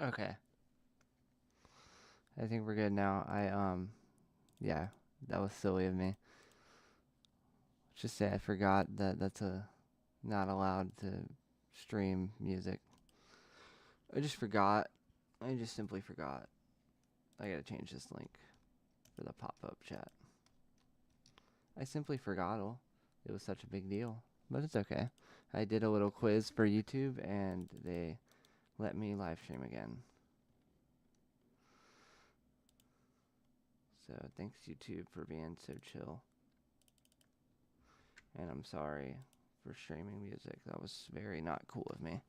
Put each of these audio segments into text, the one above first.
Okay. I think we're good now. Yeah, that was silly of me. Just say I forgot that that's not allowed to stream music. I just forgot. I just simply forgot. I gotta change this link for the pop-up chat. I simply forgot. It was such a big deal, but it's okay. I did a little quiz for YouTube, and they let me live stream again. So thanks YouTube for being so chill. And I'm sorry for streaming music. That was very not cool of me.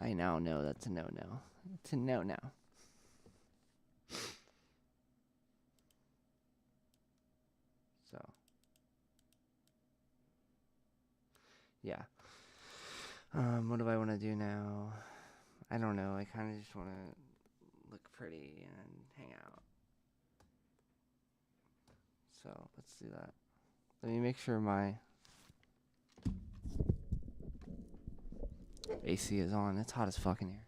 I now know that's a no-no. It's a no-no. So, yeah. What do I want to do now? I don't know. I kind of just want to look pretty and hang out. So, let's do that. Let me make sure my AC is on. It's hot as fuck in here.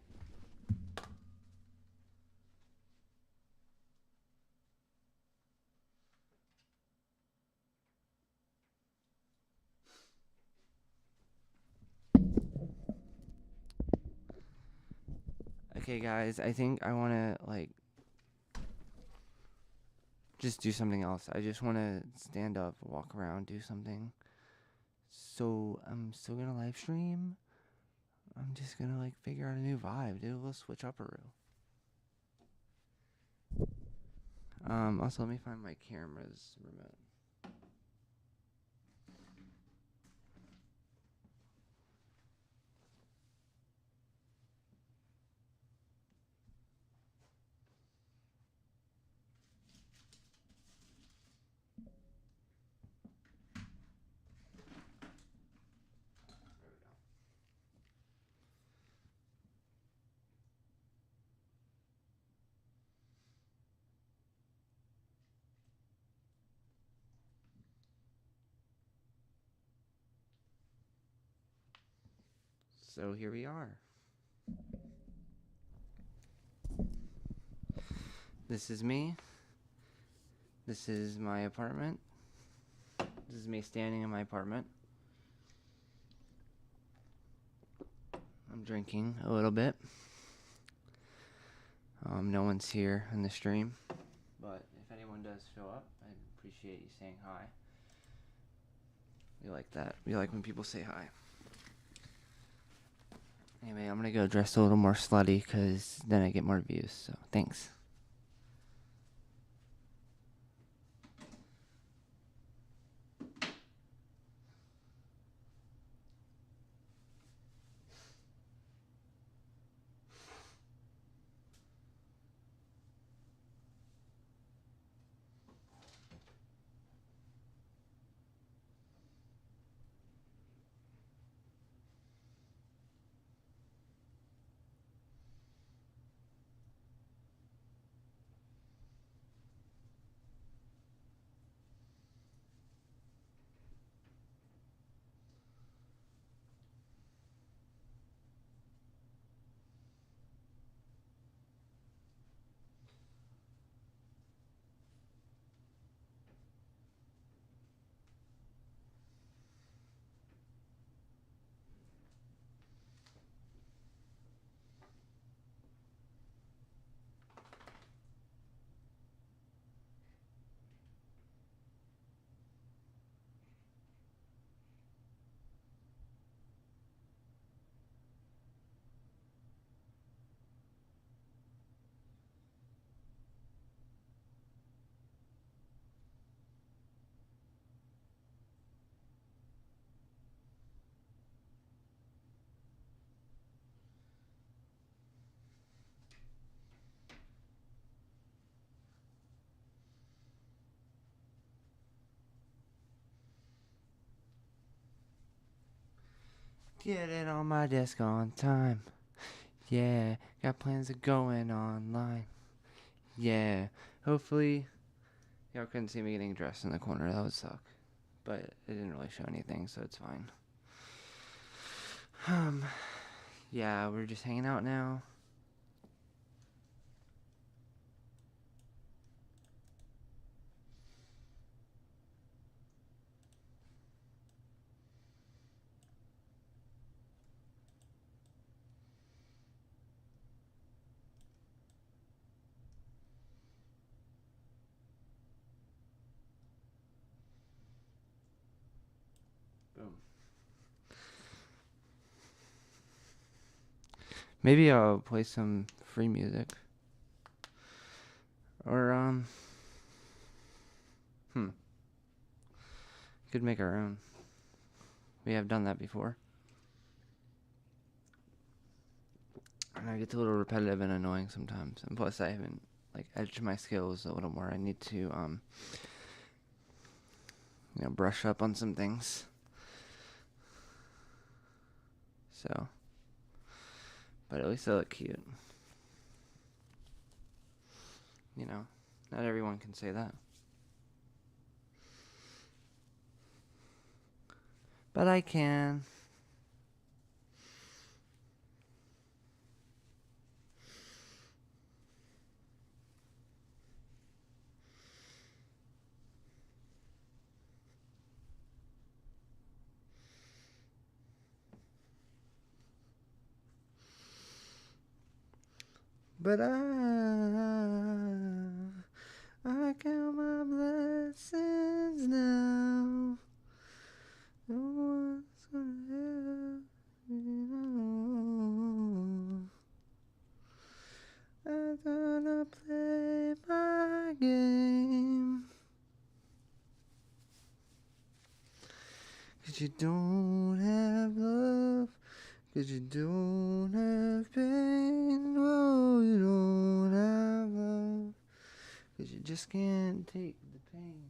Okay, guys, I think I want to, just do something else. I just want to stand up, walk around, do something. So, I'm still going to live stream. I'm just going to, figure out a new vibe, do a little switch up-a-roo. Also, let me find my camera's remote. So here we are. This is me. This is my apartment. This is me standing in my apartment. I'm drinking a little bit. No one's here in the stream, but if anyone does show up, I'd appreciate you saying hi. We like that. We like when people say hi. Anyway, I'm gonna go dress a little more slutty because then I get more views. So thanks. Get it on my desk on time. Yeah, got plans of going online. Yeah, hopefully y'all couldn't see me getting dressed in the corner. That would suck. But it didn't really show anything, so it's fine. Yeah, we're just hanging out now. Maybe I'll play some free music. Or, could make our own. We have done that before. And it gets a little repetitive and annoying sometimes. And plus I haven't, edged my skills a little more. I need to, brush up on some things. So, but at least they look cute. Not everyone can say that. But I can. But I count my blessings now. No one's gonna help me know. I'm gonna play my game. 'Cause you don't have love. 'Cause you don't have pain. No, you don't have love. 'Cause you just can't take the pain.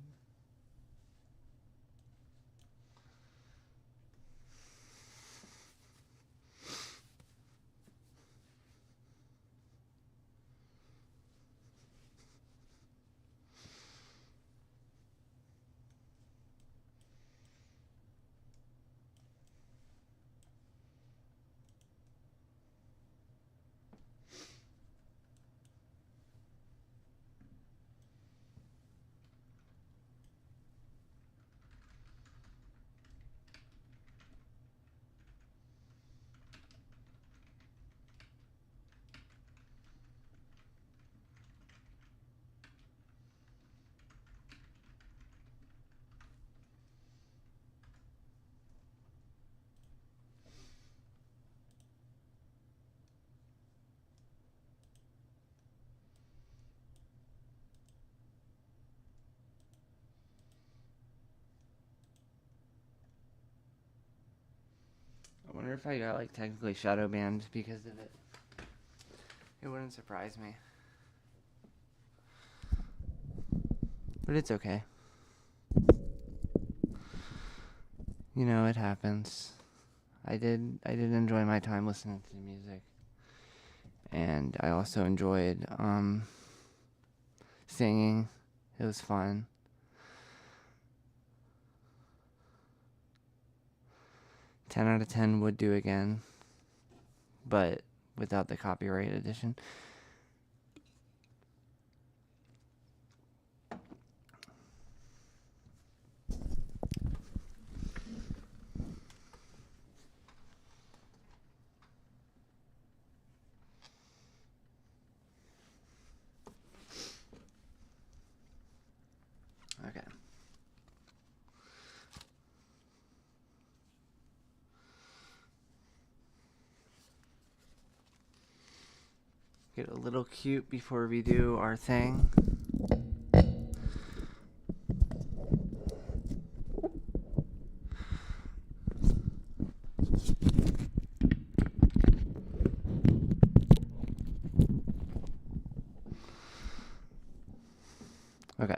I wonder if I got technically shadow banned because of it. It wouldn't surprise me. But it's okay. It happens. I did enjoy my time listening to music. And I also enjoyed singing. It was fun. Ten out of 10 would do again, but without the copyright edition. Okay. Get a little cute before we do our thing. Okay.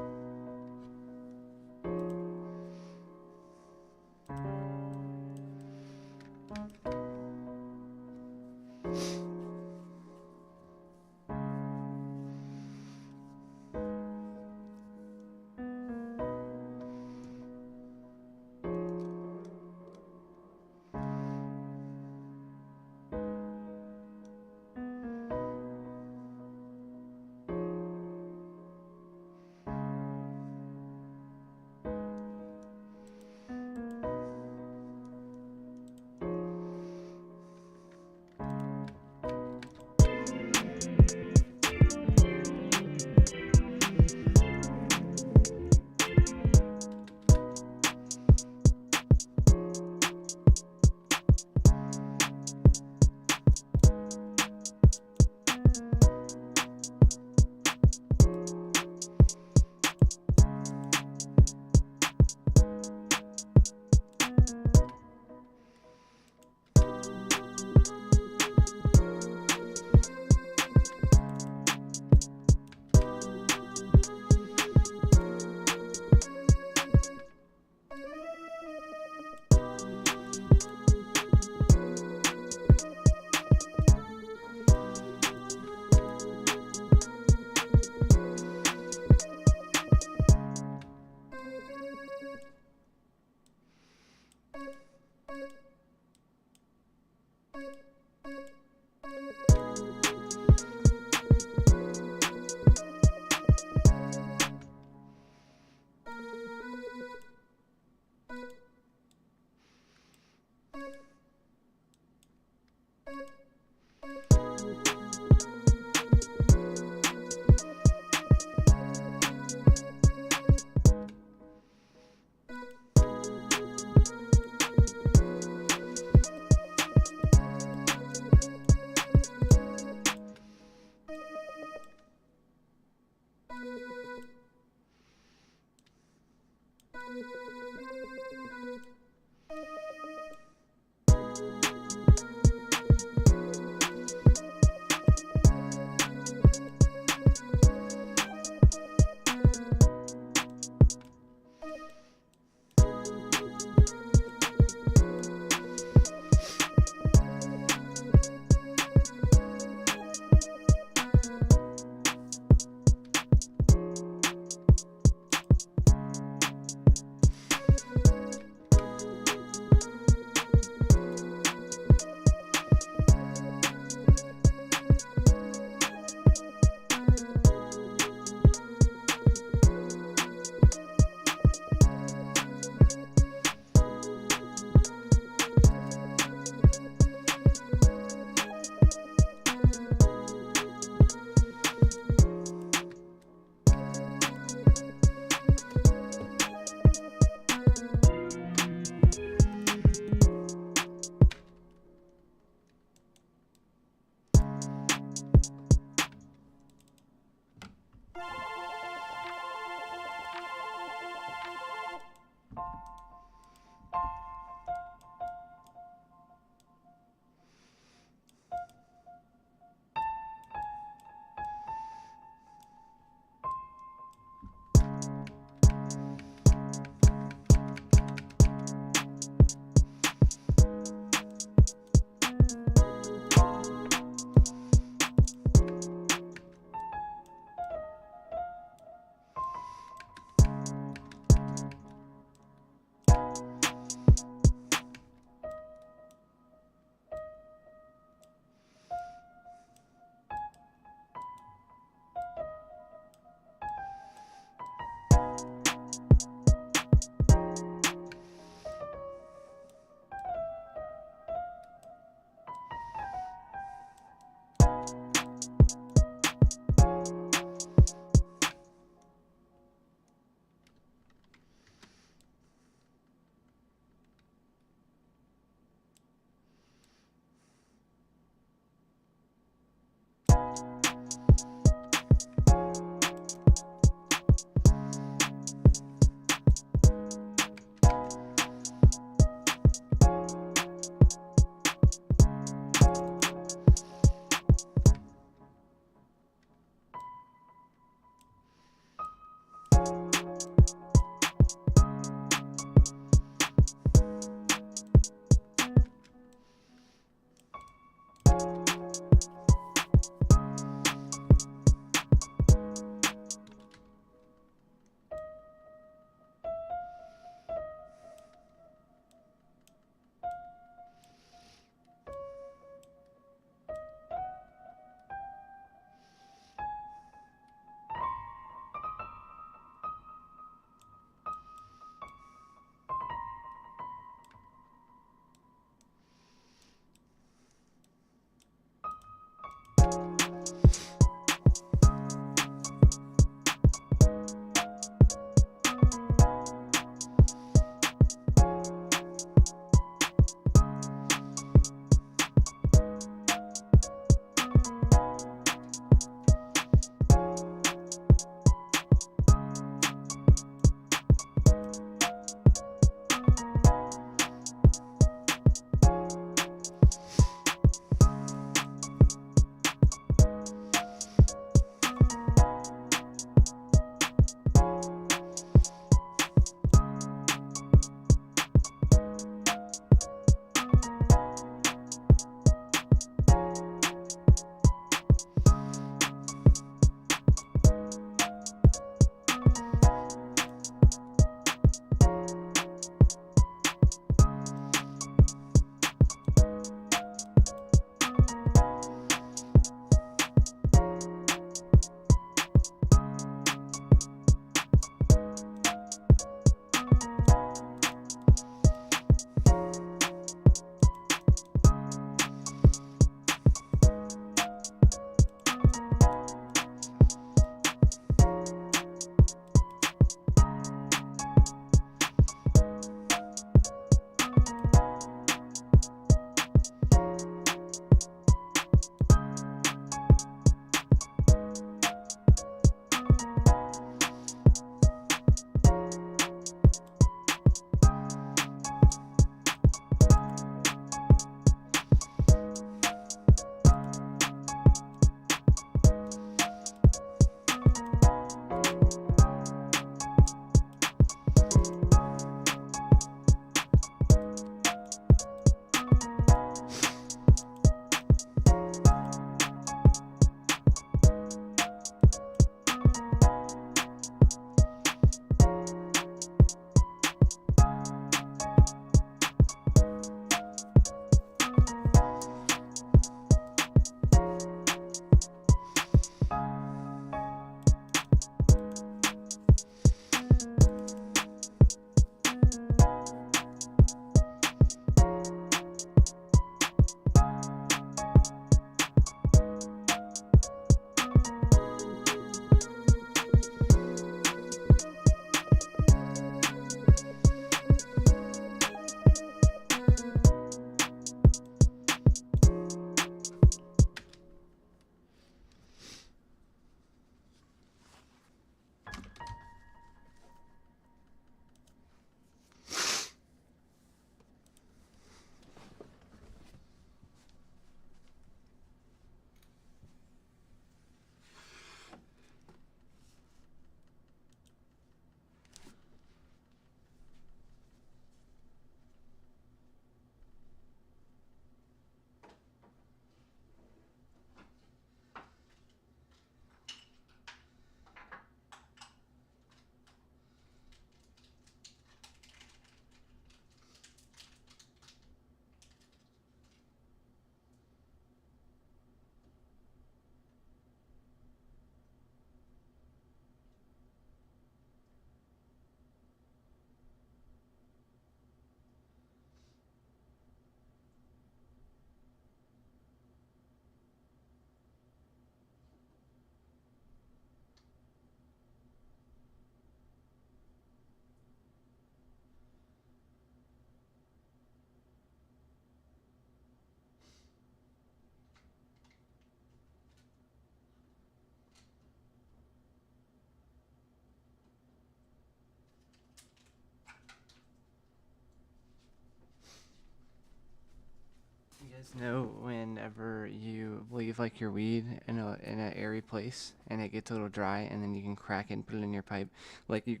guys know whenever you leave like your weed in an airy place and it gets a little dry and then you can crack it and put it in your pipe, like the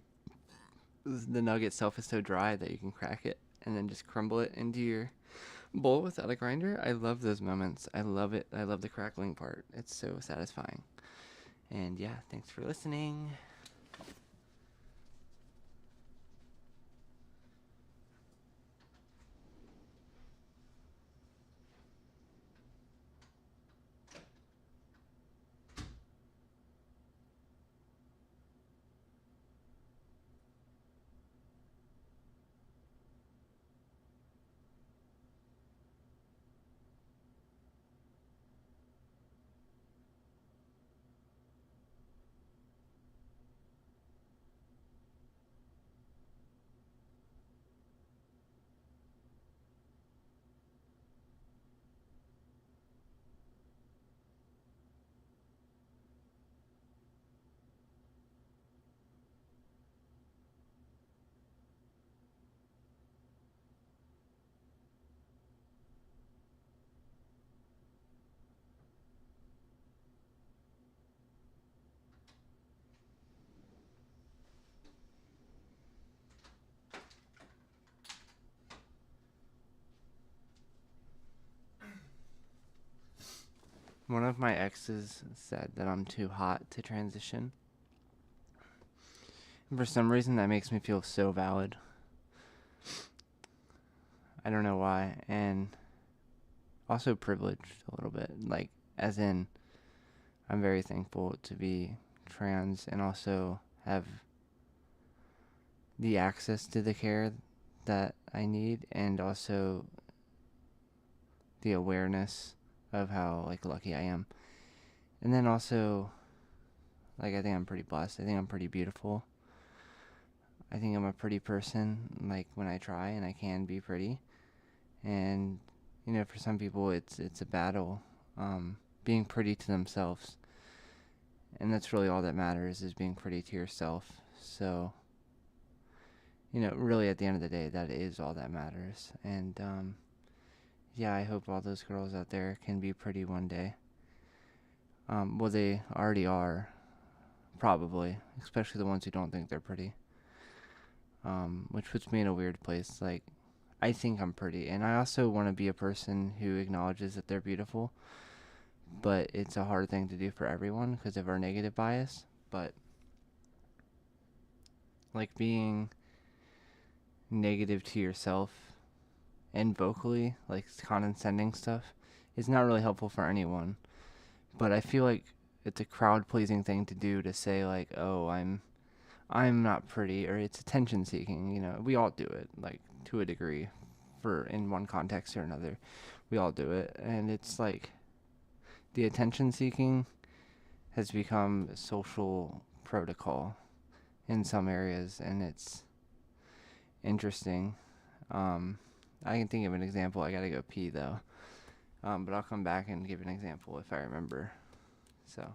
nug itself is so dry that you can crack it and then just crumble it into your bowl without a grinder. I love those moments. I love it. I love the crackling part. It's so satisfying. And yeah, thanks for listening. One of my exes said that I'm too hot to transition. And for some reason, that makes me feel so valid. I don't know why. And also privileged a little bit. Like, as in, I'm very thankful to be trans and also have the access to the care that I need, and also the awareness of how like lucky I am. And then also, like, I think I'm pretty blessed. I think I'm pretty beautiful. I think I'm a pretty person, like, when I try, and I can be pretty. And you know, for some people it's a battle, being pretty to themselves. And that's really all that matters, is being pretty to yourself. So, you know, really at the end of the day, that is all that matters. And yeah, I hope all those girls out there can be pretty one day. Well, they already are, probably, especially the ones who don't think they're pretty. Which puts me in a weird place. Like, I think I'm pretty, and I also want to be a person who acknowledges that they're beautiful. But it's a hard thing to do for everyone because of our negative bias. But like, being negative to yourself and vocally, like condescending stuff, is not really helpful for anyone. But I feel like it's a crowd pleasing thing to do, to say like, oh, I'm not pretty, or it's attention seeking. You know, we all do it, like, to a degree, for in one context or another. We all do it, and it's like the attention seeking has become social protocol in some areas, and it's interesting. I can think of an example. I gotta go pee though, but I'll come back and give an example if I remember. So.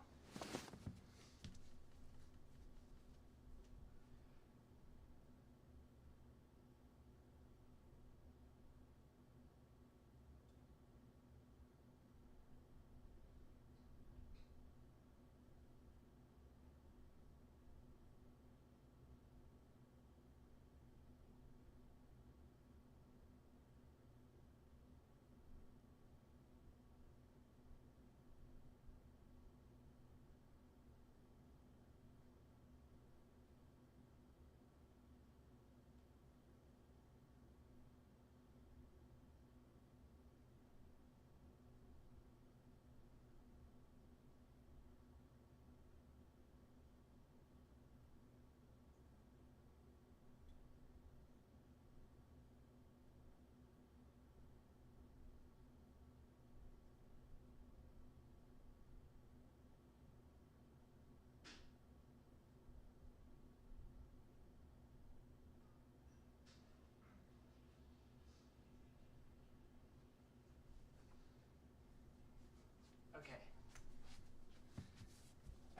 Okay.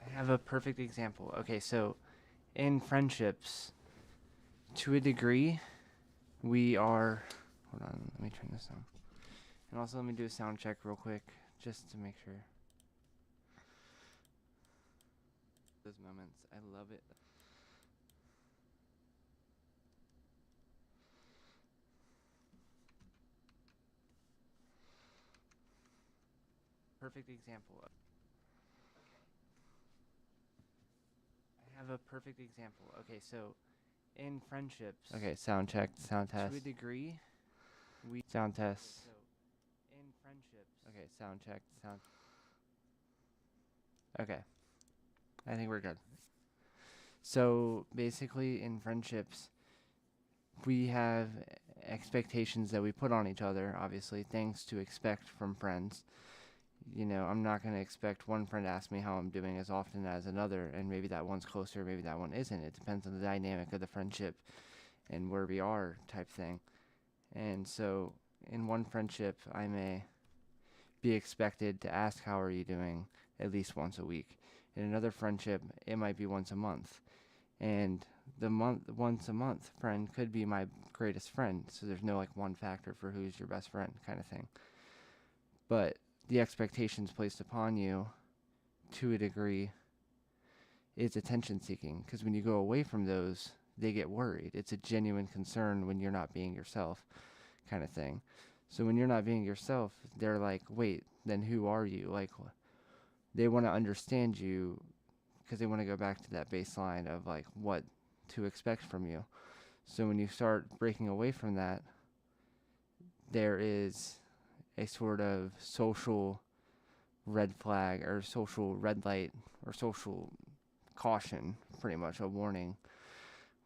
I have a perfect example. Okay, so in friendships, to a degree, we are. Hold on, let me turn this on. And also let me do a sound check real quick, just to make sure. Those moments, I love it. Perfect example. I have a perfect example. Okay, so in friendships. Okay, sound check, sound test. To a degree, we sound test. Okay, so in friendships. Okay, sound check, sound. Okay, I think we're good. So basically, in friendships, we have expectations that we put on each other. Obviously, things to expect from friends. You know, I'm not going to expect one friend to ask me how I'm doing as often as another, and maybe that one's closer, maybe that one isn't. It depends on the dynamic of the friendship and where we are, type thing. And so, in one friendship, I may be expected to ask how are you doing at least once a week. In another friendship, it might be once a month. And the once a month friend could be my greatest friend. So there's no like one factor for who's your best friend kind of thing. But the expectations placed upon you, to a degree, is attention seeking. Because when you go away from those, they get worried. It's a genuine concern when you're not being yourself, kind of thing. So when you're not being yourself, they're like, wait, then who are you? Like, they want to understand you because they want to go back to that baseline of like what to expect from you. So when you start breaking away from that, there is a sort of social red flag or social red light or social caution, pretty much a warning,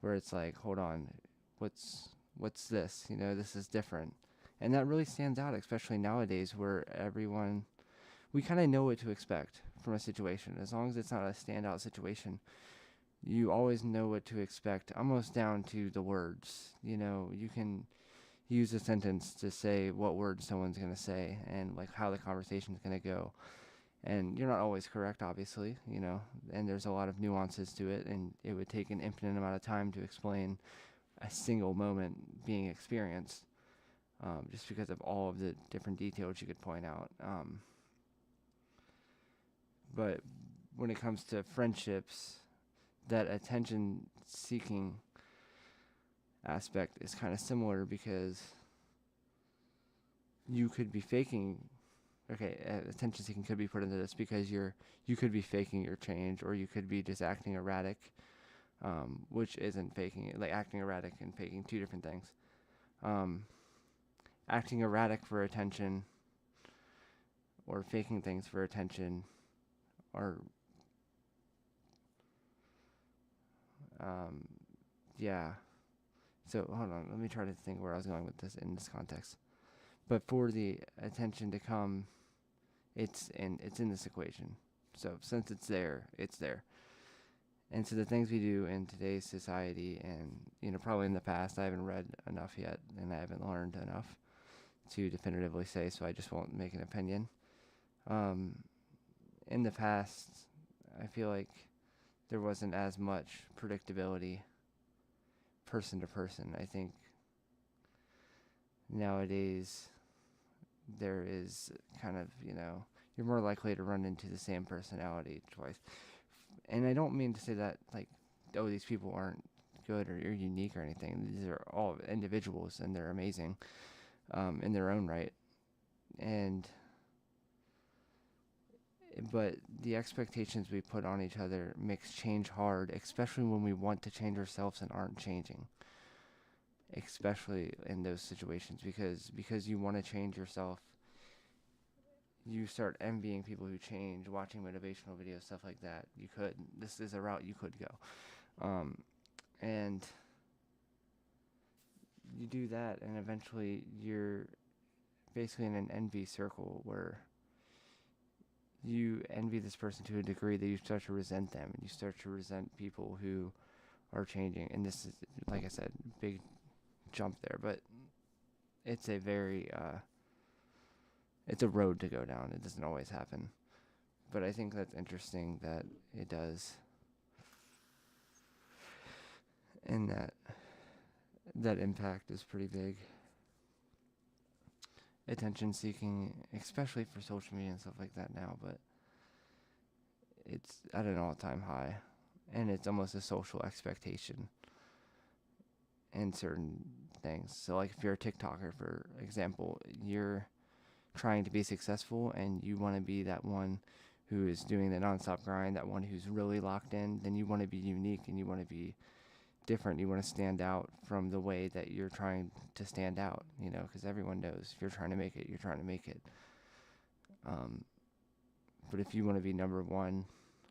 where it's like, hold on, what's this? You know, this is different. And that really stands out, especially nowadays where we kind of know what to expect from a situation. As long as it's not a standout situation, you always know what to expect, almost down to the words. You know, you can use a sentence to say what words someone's going to say and like how the conversation's going to go. And you're not always correct, obviously, you know, and there's a lot of nuances to it, and it would take an infinite amount of time to explain a single moment being experienced, just because of all of the different details you could point out. But when it comes to friendships, that attention seeking aspect is kind of similar because you could be faking. Okay, attention seeking could be put into this because you could be faking your change, or you could be just acting erratic, which isn't faking it. Like acting erratic and faking, two different things. Acting erratic for attention or faking things for attention are yeah. So hold on, let me try to think where I was going with this in this context. But for the attention to come, it's in this equation. So since it's there, it's there. And so the things we do in today's society, and you know, probably in the past, I haven't read enough yet, and I haven't learned enough to definitively say. So I just won't make an opinion. In the past, I feel like there wasn't as much predictability person to person. I think nowadays there is kind of, you know, you're more likely to run into the same personality twice. And I don't mean to say that like, oh, these people aren't good or unique or anything. These are all individuals and they're amazing in their own right. But the expectations we put on each other makes change hard, especially when we want to change ourselves and aren't changing. Especially in those situations, because you want to change yourself, you start envying people who change, watching motivational videos, stuff like that. This is a route you could go. And you do that, and eventually you're basically in an envy circle where you envy this person to a degree that you start to resent them, and you start to resent people who are changing. And this is, like I said, big jump there, but it's a very it's a road to go down. It doesn't always happen, but I think that's interesting that it does, and that impact is pretty big. attention seeking, especially for social media and stuff like that now, but it's at an all-time high, and it's almost a social expectation in certain things. So like if you're a TikToker, for example, you're trying to be successful and you want to be that one who is doing the nonstop grind, that one who's really locked in, then you want to be unique and you want to be different. You want to stand out from the way that you're trying to stand out, you know, because everyone knows if you're trying to make it, you're trying to make it. But if you want to be number one,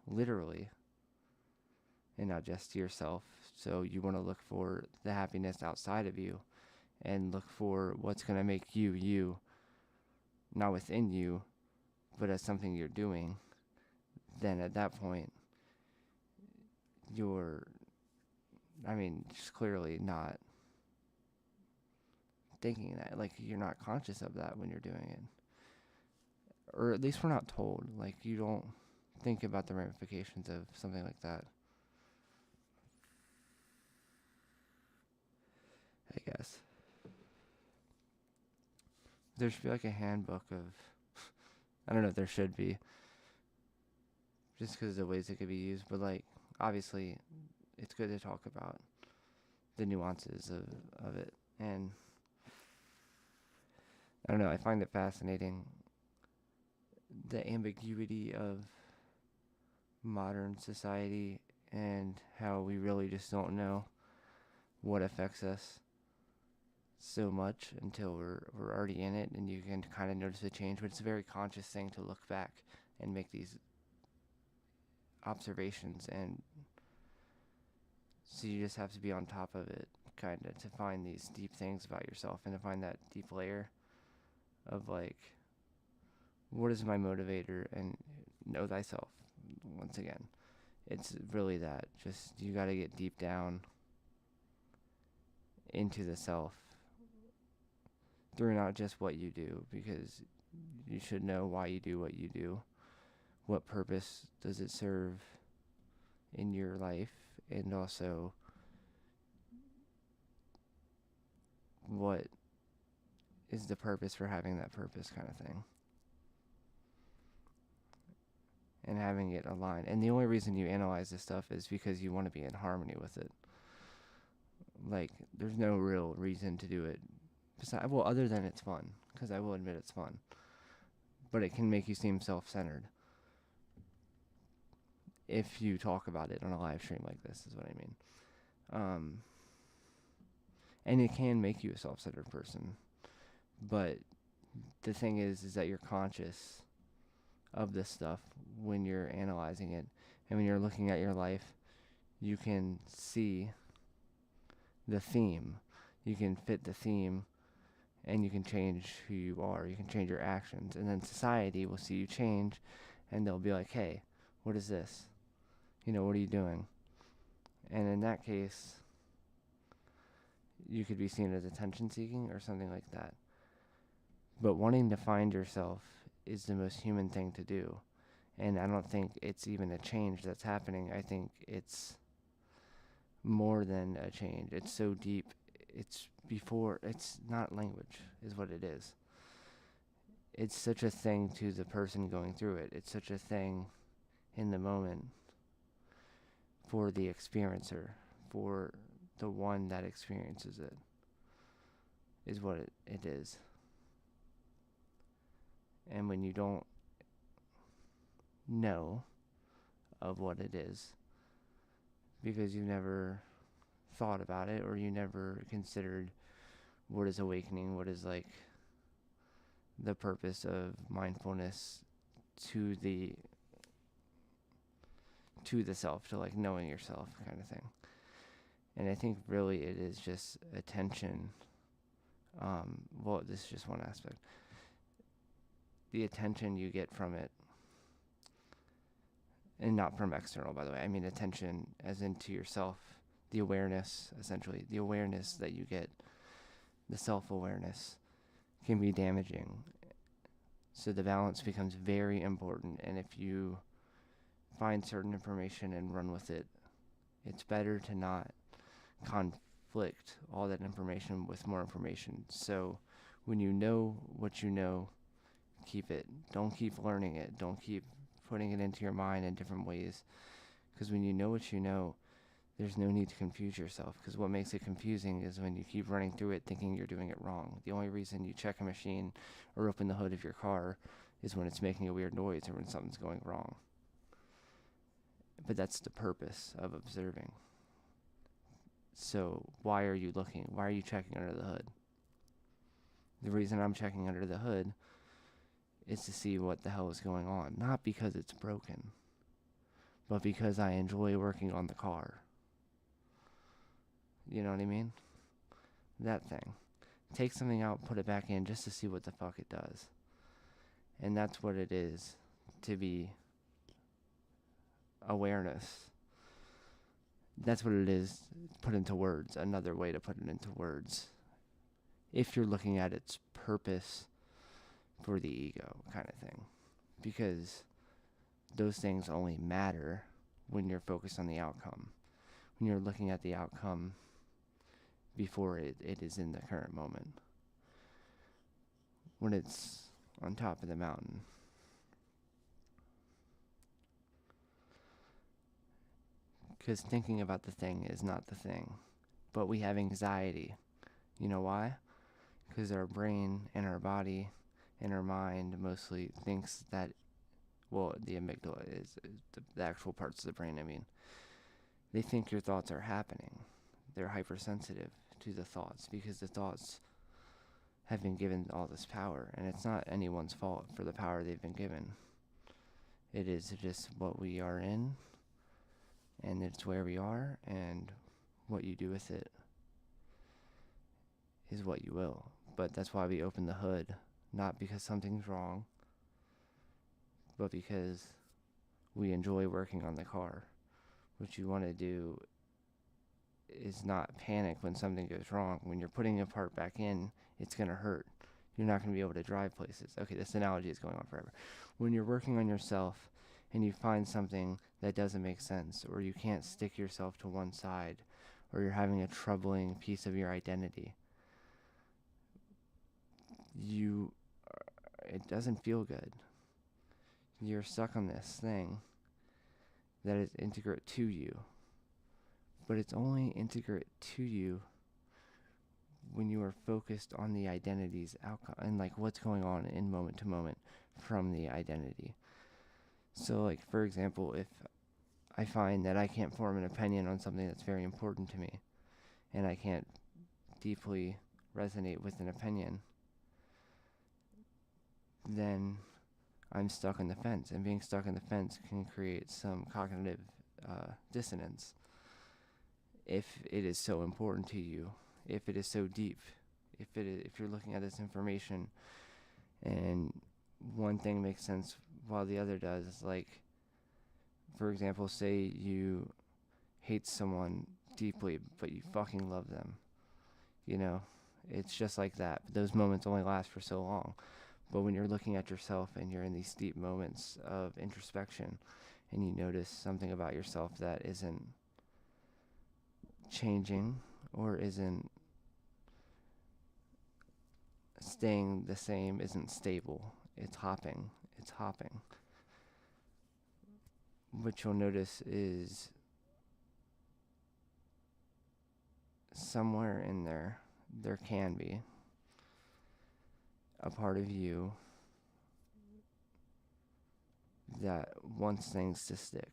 literally, and not just yourself, so you want to look for the happiness outside of you and look for what's going to make you, you, not within you, but as something you're doing, then at that point, you're, just clearly not thinking that. Like, you're not conscious of that when you're doing it. Or at least we're not told. Like, you don't think about the ramifications of something like that, I guess. There should be like a handbook of, I don't know if there should be, just because of the ways it could be used, but like, obviously, it's good to talk about the nuances of it. And I don't know, I find it fascinating, the ambiguity of modern society and how we really just don't know what affects us so much until we're already in it, and you can kind of notice the change. But it's a very conscious thing to look back and make these observations, and so you just have to be on top of it, kind of, to find these deep things about yourself and to find that deep layer of like, what is my motivator, and know thyself. Once again, it's really that, just you got to get deep down into the self through not just what you do, because you should know why you do what you do. What purpose does it serve in your life? And also, what is the purpose for having that purpose, kind of thing. And having it aligned. And the only reason you analyze this stuff is because you want to be in harmony with it. Like, there's no real reason to do it. Well, other than it's fun, because I will admit it's fun. But it can make you seem self-centered if you talk about it on a live stream like this, is what I mean. And it can make you a self-centered person. But the thing is that you're conscious of this stuff when you're analyzing it. And when you're looking at your life, you can see the theme. You can fit the theme, and you can change who you are. You can change your actions. And then society will see you change, and they'll be like, hey, what is this? What are you doing? And in that case, you could be seen as attention-seeking or something like that. But wanting to find yourself is the most human thing to do. And I don't think it's even a change that's happening. I think it's more than a change. It's so deep. It's not language, is what it is. It's such a thing to the person going through it. It's such a thing in the moment for the experiencer, for the one that experiences it, is what it is. And when you don't know of what it is, because you've never thought about it, or you never considered what is awakening, what is like the purpose of mindfulness to the self, to like knowing yourself, kind of thing. And I think really it is just attention. Well, this is just one aspect. The attention you get from it, and not from external, by the way. I mean attention as into yourself, the awareness, essentially. The awareness that you get, the self-awareness, can be damaging. So the balance becomes very important, and if you find certain information and run with it, it's better to not conflict all that information with more information. So When you know what you know, keep it. Don't keep learning it. Don't keep putting it into your mind in different ways. Because when you know what you know, there's no need to confuse yourself. Because what makes it confusing is when you keep running through it thinking you're doing it wrong. The only reason you check a machine or open the hood of your car is when it's making a weird noise or when something's going wrong. But that's the purpose of observing. So why are you looking? Why are you checking under the hood? The reason I'm checking under the hood is to see what the hell is going on. Not because it's broken, but because I enjoy working on the car. You know what I mean? That thing. Take something out, put it back in just to see what the fuck it does. And that's what it is to be awareness. That's what it is put into words. Another way to put it into words. If you're looking at its purpose for the ego kind of thing. Because those things only matter when you're focused on the outcome. When you're looking at the outcome before it is in the current moment. When it's on top of the mountain. Because thinking about the thing is not the thing. But we have anxiety. You know why? Because our brain and our body and our mind mostly thinks that, well, the amygdala is the actual parts of the brain, I mean. They think your thoughts are happening. They're hypersensitive to the thoughts because the thoughts have been given all this power. And it's not anyone's fault for the power they've been given. It is just what we are in. And it's where we are, and what you do with it is what you will. But that's why we open the hood, not because something's wrong, but because we enjoy working on the car. What you want to do is not panic when something goes wrong. When you're putting a part back in, it's going to hurt. You're not going to be able to drive places. Okay, this analogy is going on forever. When you're working on yourself, and you find something that doesn't make sense, or you can't stick yourself to one side, or you're having a troubling piece of your identity, it doesn't feel good. You're stuck on this thing that is integrate to you, but it's only integrate to you when you are focused on the identity's outcome and like what's going on in moment to moment from the identity. So, like, for example, if I find that I can't form an opinion on something that's very important to me, and I can't deeply resonate with an opinion, then I'm stuck on the fence. And being stuck on the fence can create some cognitive dissonance. If it is so important to you, if it is so deep, if you're looking at this information and one thing makes sense while the other does, like, for example, say you hate someone deeply, but you fucking love them. You know, it's just like that. But those moments only last for so long. But when you're looking at yourself and you're in these deep moments of introspection and you notice something about yourself that isn't changing or isn't staying the same, isn't stable, it's hopping. What you'll notice is somewhere in there can be a part of you that wants things to stick.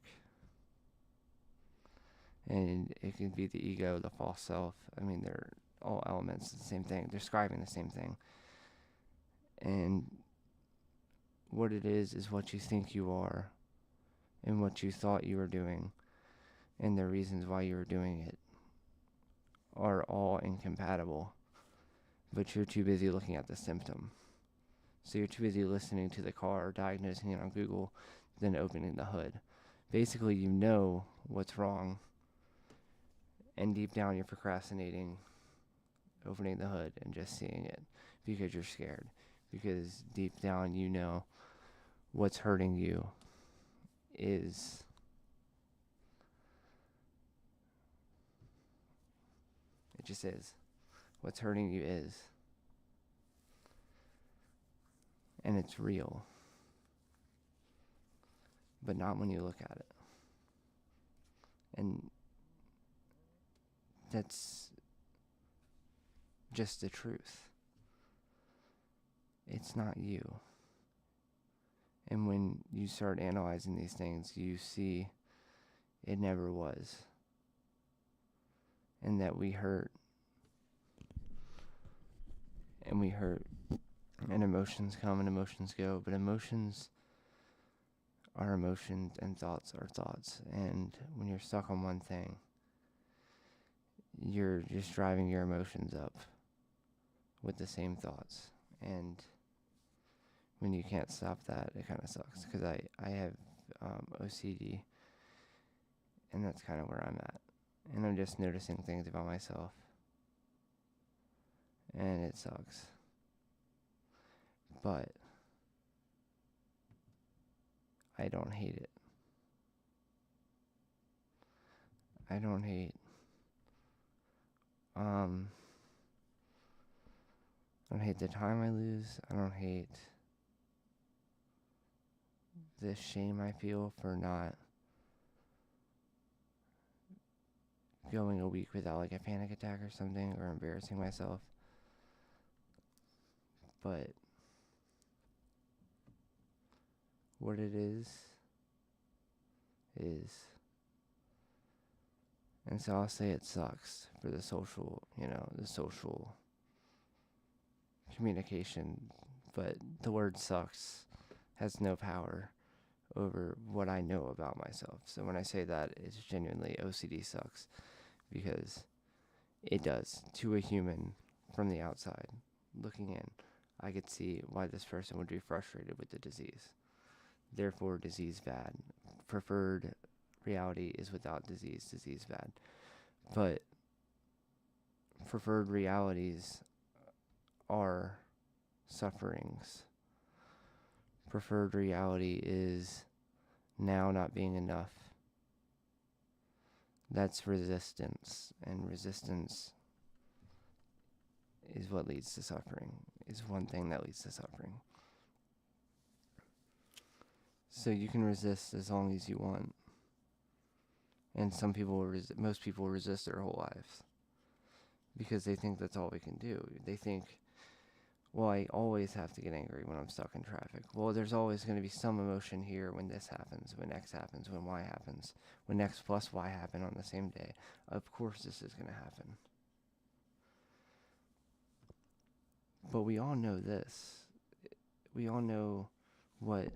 And it can be the ego, the false self. I mean, they're all elements of the same thing. They're describing the same thing. And what it is what you think you are and what you thought you were doing and the reasons why you were doing it are all incompatible. But you're too busy looking at the symptom. So you're too busy listening to the car or diagnosing it on Google than opening the hood. Basically, you know what's wrong. And deep down, you're procrastinating opening the hood and just seeing it because you're scared. Because deep down, you know what's hurting you is it just is. What's hurting you is. and it's real, but not when you look at it. And that's just the truth. It's not you. And when you start analyzing these things, you see it never was. And that we hurt. And we hurt. And emotions come and emotions go. But emotions are emotions and thoughts are thoughts. And when you're stuck on one thing, you're just driving your emotions up with the same thoughts. And when you can't stop that, it kind of sucks. Because I have OCD, and that's kind of where I'm at. And I'm just noticing things about myself, and it sucks. But I don't hate it. I don't hate I don't hate the time I lose. I don't hate the shame I feel for not going a week without like a panic attack or something, or embarrassing myself. But what it is. And so I'll say it sucks for the social communication, but the word sucks has no power over what I know about myself. So when I say that, it's genuinely OCD sucks, because it does. To a human from the outside looking in, I could see why this person would be frustrated with the disease. Therefore, disease bad. Preferred reality is without disease, disease bad. But preferred realities are sufferings. Preferred reality is now not being enough. That's resistance, and resistance is what leads to suffering, is one thing that leads to suffering. So you can resist as long as you want. And some people most people resist their whole lives because they think that's all we can do. They think, well, I always have to get angry when I'm stuck in traffic. Well, there's always going to be some emotion here when this happens, when X happens, when Y happens, when X plus Y happen on the same day. Of course this is going to happen. But we all know this. We all know what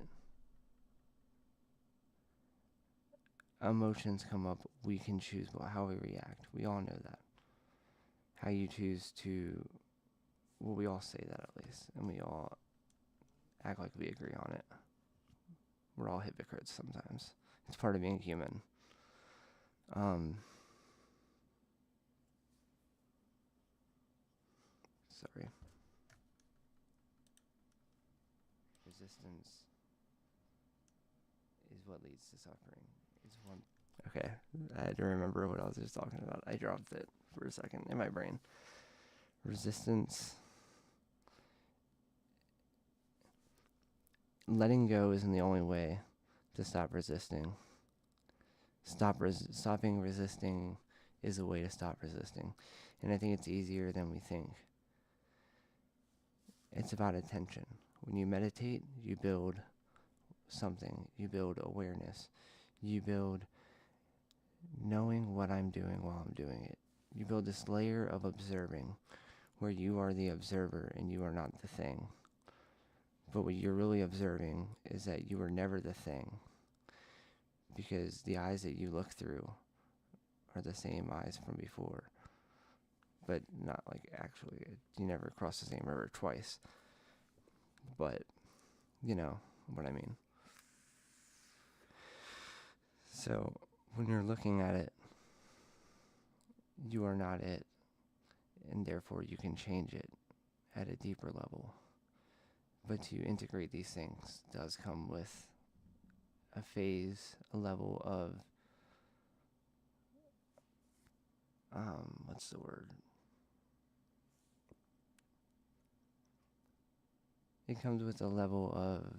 emotions come up. We can choose how we react. We all know that. How you choose to... Well, we all say that at least. And we all act like we agree on it. We're all hypocrites sometimes. It's part of being human. Sorry. Resistance is what leads to suffering. It's one. Okay, I had to remember what I was just talking about. I dropped it for a second in my brain. Resistance. Letting go isn't the only way to stop resisting. Stopping resisting is a way to stop resisting. And I think it's easier than we think. It's about attention. When you meditate, you build something. You build awareness. You build knowing what I'm doing while I'm doing it. You build this layer of observing where you are the observer and you are not the thing. But what you're really observing is that you are never the thing, because the eyes that you look through are the same eyes from before. But not like actually, you never cross the same river twice. But you know what I mean. So when you're looking at it, you are not it, and therefore you can change it at a deeper level. But to integrate these things does come with a phase, a level of, what's the word? it comes with a level of,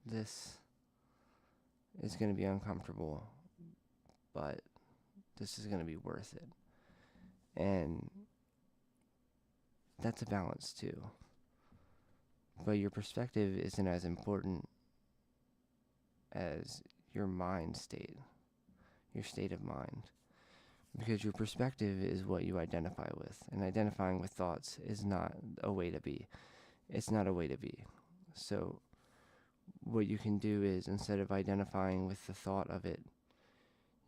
this is going to be uncomfortable, but this is going to be worth it. And that's a balance too. But your perspective isn't as important as your mind state, your state of mind. Because your perspective is what you identify with. And identifying with thoughts is not a way to be. It's not a way to be. So what you can do is, instead of identifying with the thought of it,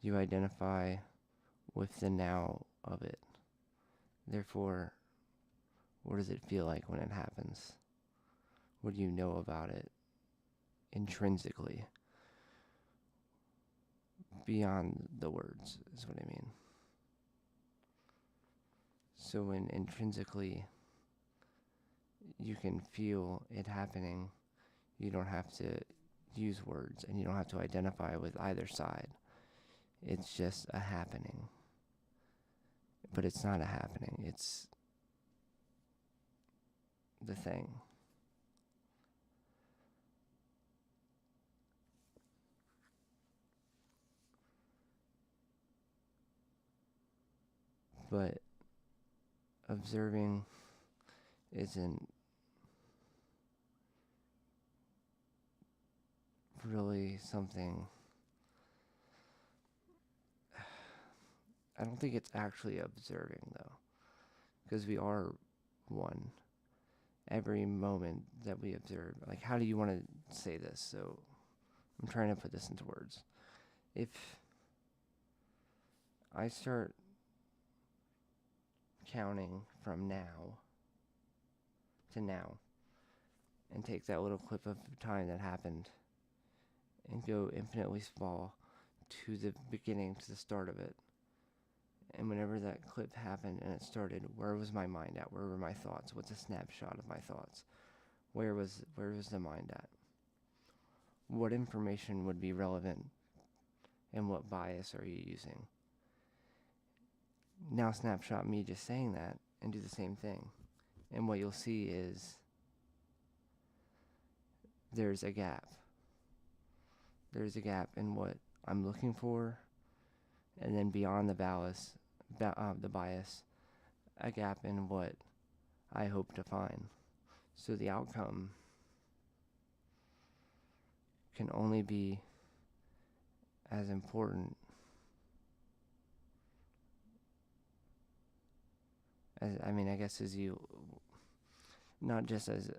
you identify with the now of it. Therefore, what does it feel like when it happens? What do you know about it intrinsically? Beyond the words is what I mean. So when intrinsically you can feel it happening, you don't have to use words, and you don't have to identify with either side. It's just a happening. But it's not a happening, it's the thing. But observing isn't really something. I don't think it's actually observing, though, because we are one. Every moment that we observe, like, how do you want to say this? So I'm trying to put this into words. If I start counting from now to now, and take that little clip of time that happened and go infinitely small to the beginning, to the start of it, and whenever that clip happened and it started, where was my mind at? Where were my thoughts? What's a snapshot of my thoughts? Where was the mind at? What information would be relevant, and what bias are you using? Now snapshot me just saying that and do the same thing. And what you'll see is there's a gap. There's a gap in what I'm looking for, and then beyond the bias, a gap in what I hope to find. So the outcome can only be as important as, I guess, as you, not just as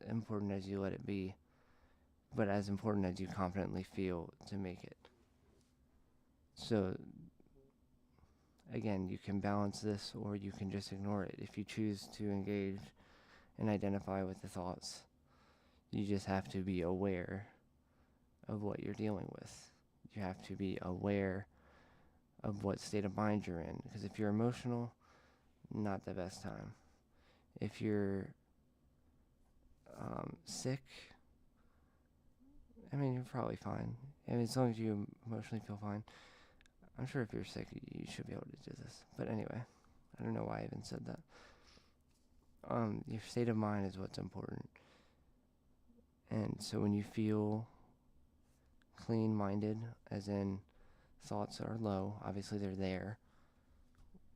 important as you let it be, but as important as you confidently feel to make it. So again, you can balance this, or you can just ignore it. If you choose to engage and identify with the thoughts, you just have to be aware of what you're dealing with. You have to be aware of what state of mind you're in. Because if you're emotional, not the best time. If you're sick, you're probably fine. As long as you emotionally feel fine. I'm sure if you're sick, you should be able to do this. But anyway, I don't know why I even said that. Your state of mind is what's important. And so when you feel clean-minded, as in thoughts are low, obviously they're there.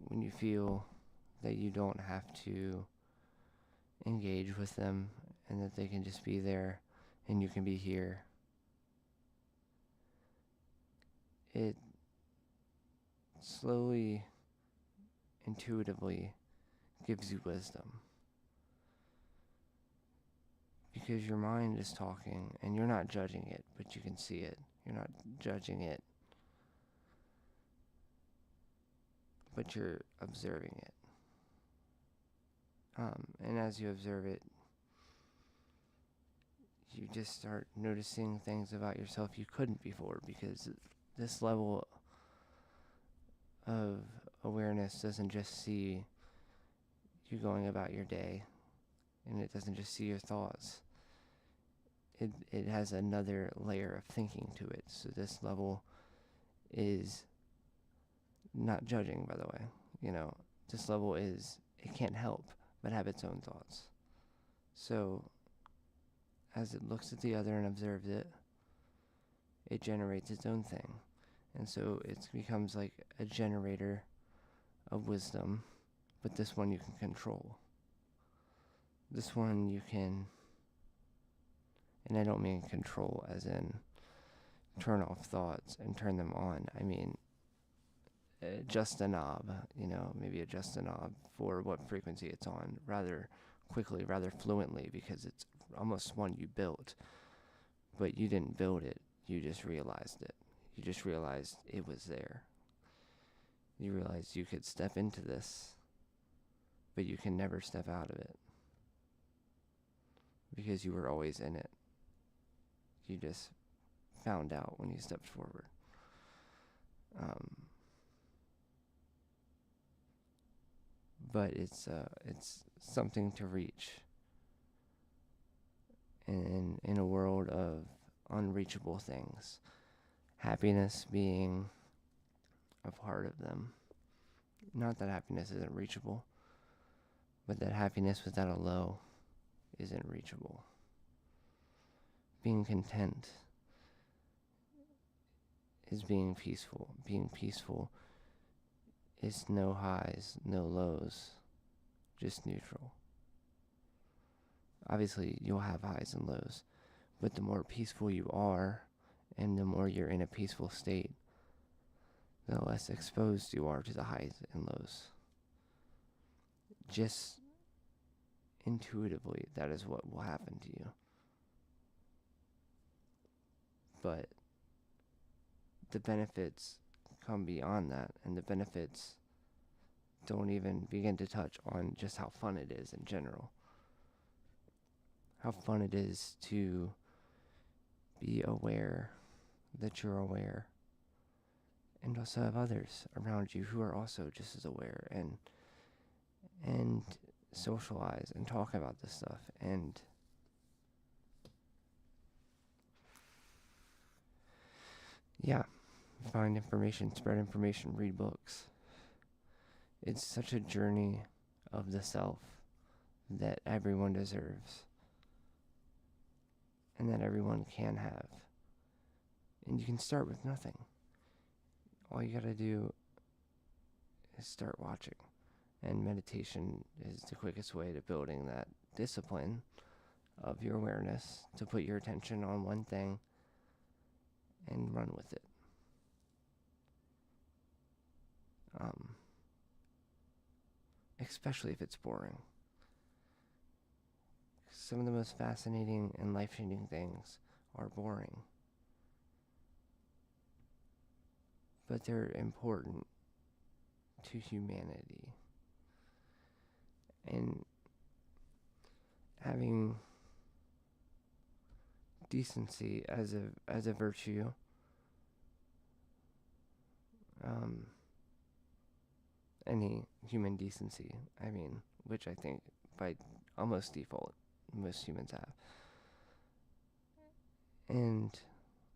When you feel that you don't have to engage with them, and that they can just be there and you can be here, it slowly, intuitively gives you wisdom. Because your mind is talking, and you're not judging it, but you can see it. You're not judging it, but you're observing it. And as you observe it, you just start noticing things about yourself you couldn't before, because this level of awareness doesn't just see you going about your day, and it doesn't just see your thoughts. It has another layer of thinking to it. So this level is not judging, by the way. This level is, it can't help but have its own thoughts. So as it looks at the other and observes it, it generates its own thing. And so it becomes like a generator of wisdom, but this one you can control. This one you can, and I don't mean control as in turn off thoughts and turn them on. I mean, adjust a knob, maybe adjust a knob for what frequency it's on rather quickly, rather fluently, because it's almost one you built. But you didn't build it, you just realized it. You just realized it was there. You realized you could step into this, but you can never step out of it because you were always in it. You just found out when you stepped forward. But it's something to reach in a world of unreachable things. Happiness being a part of them. Not that happiness isn't reachable, but that happiness without a low isn't reachable. Being content is being peaceful. Being peaceful is no highs, no lows, just neutral. Obviously, you'll have highs and lows, but the more peaceful you are, and the more you're in a peaceful state, the less exposed you are to the highs and lows. Just intuitively, that is what will happen to you. But the benefits come beyond that, and the benefits don't even begin to touch on just how fun it is in general. How fun it is to be aware that you're aware, and also have others around you who are also just as aware, and socialize and talk about this stuff, and find information, spread information, read books. It's such a journey of the self that everyone deserves, and that everyone can have. And you can start with nothing. All you gotta do is start watching. And meditation is the quickest way to building that discipline of your awareness, to put your attention on one thing and run with it. Especially if it's boring. Some of the most fascinating and life-changing things are boring. But they're important to humanity. And having decency as a virtue, any human decency, which I think by almost default most humans have. And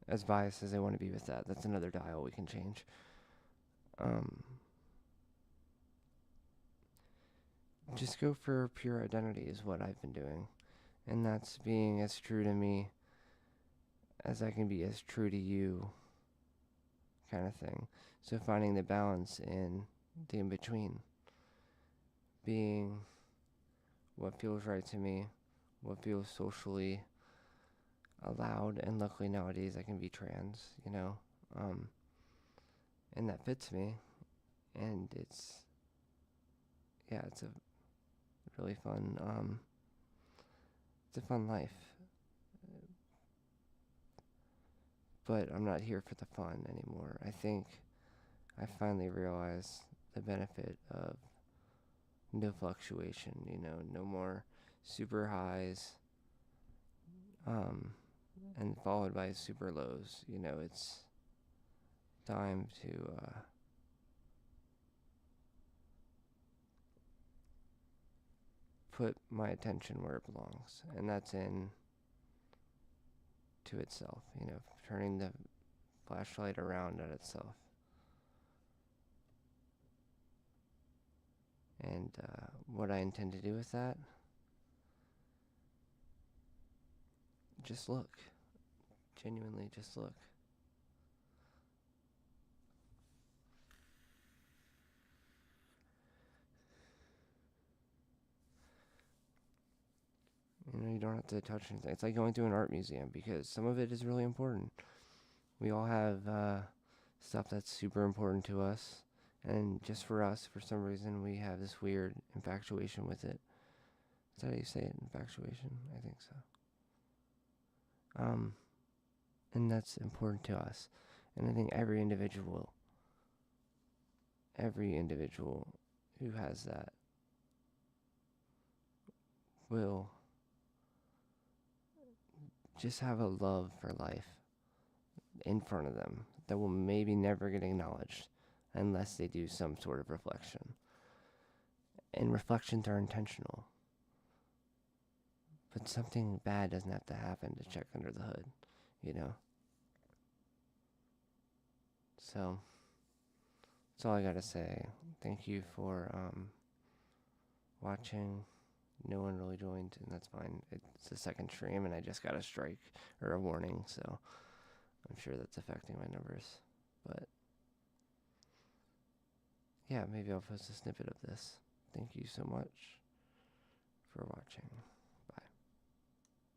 as biased as I want to be with that, that's another dial we can change. Just go for pure identity is what I've been doing. And that's being as true to me as I can be as true to you, kind of thing. So finding the balance in the in-between. Being what feels right to me, what feels socially allowed, and luckily nowadays I can be trans, and that fits me, and it's a really fun, it's a fun life, but I'm not here for the fun anymore. I think I finally realized the benefit of no fluctuation, no more super highs, and followed by super lows. It's time to put my attention where it belongs, and that's in to itself, turning the flashlight around at itself. And what I intend to do with that just look. Genuinely, just look. You don't have to touch anything. It's like going to an art museum because some of it is really important. We all have stuff that's super important to us. And just for us, for some reason, we have this weird infatuation with it. Is that how you say it? Infatuation? I think so. And that's important to us. And I think every individual who has that will just have a love for life in front of them that will maybe never get acknowledged unless they do some sort of reflection. And reflections are intentional. But something bad doesn't have to happen to check under the hood, you know? So, that's all I gotta say. Thank you for watching. No one really joined, and that's fine. It's the second stream, and I just got a strike or a warning, so I'm sure that's affecting my numbers. But yeah, maybe I'll post a snippet of this. Thank you so much for watching.